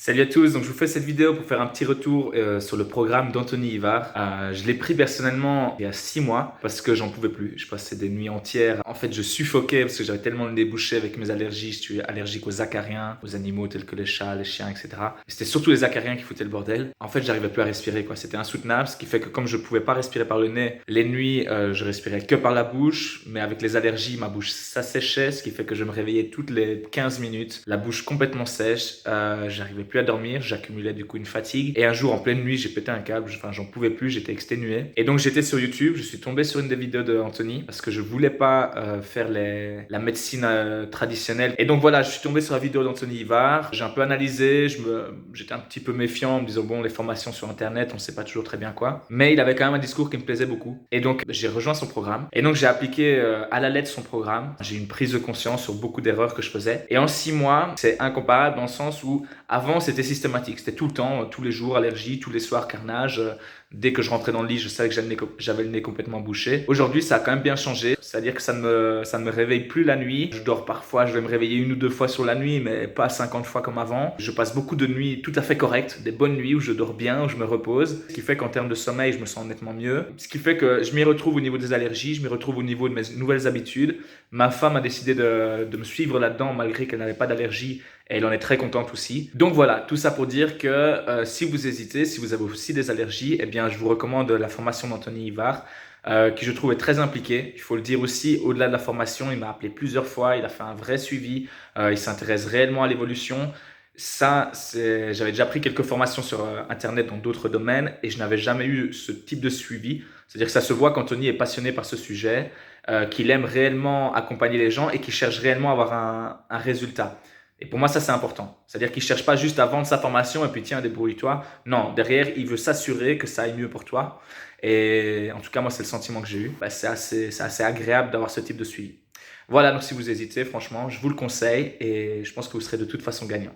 Salut à tous, donc je vous fais cette vidéo pour faire un petit retour sur le programme d'Anthony Ivard. Je l'ai pris personnellement il y a 6 mois parce que j'en pouvais plus. Je passais des nuits entières. En fait, je suffoquais parce que j'avais tellement le nez bouché avec mes allergies. Je suis allergique aux acariens, aux animaux tels que les chats, les chiens, etc. Et c'était surtout les acariens qui foutaient le bordel. En fait, j'arrivais plus à respirer, quoi. C'était insoutenable, ce qui fait que comme je pouvais pas respirer par le nez, les nuits, je respirais que par la bouche. Mais avec les allergies, ma bouche s'asséchait, ce qui fait que je me réveillais toutes les 15 minutes, la bouche complètement sèche. J'arrivais plus à dormir, j'accumulais du coup une fatigue. Et un jour, en pleine nuit, j'ai pété un câble, enfin j'en pouvais plus, j'étais exténué. Et donc j'étais sur YouTube, je suis tombé sur une des vidéos de Anthony parce que je voulais pas faire la médecine traditionnelle. Et donc voilà, je suis tombé sur la vidéo d'Anthony Ivard, j'ai un peu analysé, j'étais un petit peu méfiant en me disant bon, les formations sur internet, on sait pas toujours très bien quoi. Mais il avait quand même un discours qui me plaisait beaucoup. Et donc j'ai rejoint son programme. Et donc j'ai appliqué à la lettre son programme. J'ai eu une prise de conscience sur beaucoup d'erreurs que je faisais. Et en 6 mois, c'est incomparable dans le sens où avant c'était systématique, c'était tout le temps, tous les jours, allergie, tous les soirs, carnage. Dès que je rentrais dans le lit, je savais que j'avais le nez complètement bouché. Aujourd'hui, ça a quand même bien changé. C'est-à-dire que ça ne me réveille plus la nuit. Je dors parfois, je vais me réveiller 1 ou 2 fois sur la nuit, mais pas 50 fois comme avant. Je passe beaucoup de nuits tout à fait correctes, des bonnes nuits où je dors bien, où je me repose. Ce qui fait qu'en termes de sommeil, je me sens nettement mieux. Ce qui fait que je m'y retrouve au niveau des allergies, je m'y retrouve au niveau de mes nouvelles habitudes. Ma femme a décidé de me suivre là-dedans malgré qu'elle n'avait pas d'allergie. Et elle en est très contente aussi. Donc voilà, tout ça pour dire que si vous hésitez, si vous avez aussi des allergies, eh bien je vous recommande la formation d'Anthony Ivard, qui je trouve est très impliqué. Il faut le dire aussi, au-delà de la formation, il m'a appelé plusieurs fois, il a fait un vrai suivi, il s'intéresse réellement à l'évolution. J'avais déjà pris quelques formations sur Internet dans d'autres domaines et je n'avais jamais eu ce type de suivi. C'est-à-dire que ça se voit qu'Anthony est passionné par ce sujet, qu'il aime réellement accompagner les gens et qu'il cherche réellement à avoir un résultat. Et pour moi, ça, c'est important. C'est-à-dire qu'il ne cherche pas juste à vendre sa formation et puis tiens, débrouille-toi. Non, derrière, il veut s'assurer que ça aille mieux pour toi. Et en tout cas, moi, c'est le sentiment que j'ai eu. C'est assez agréable d'avoir ce type de suivi. Voilà, donc si vous hésitez, franchement, je vous le conseille et je pense que vous serez de toute façon gagnant.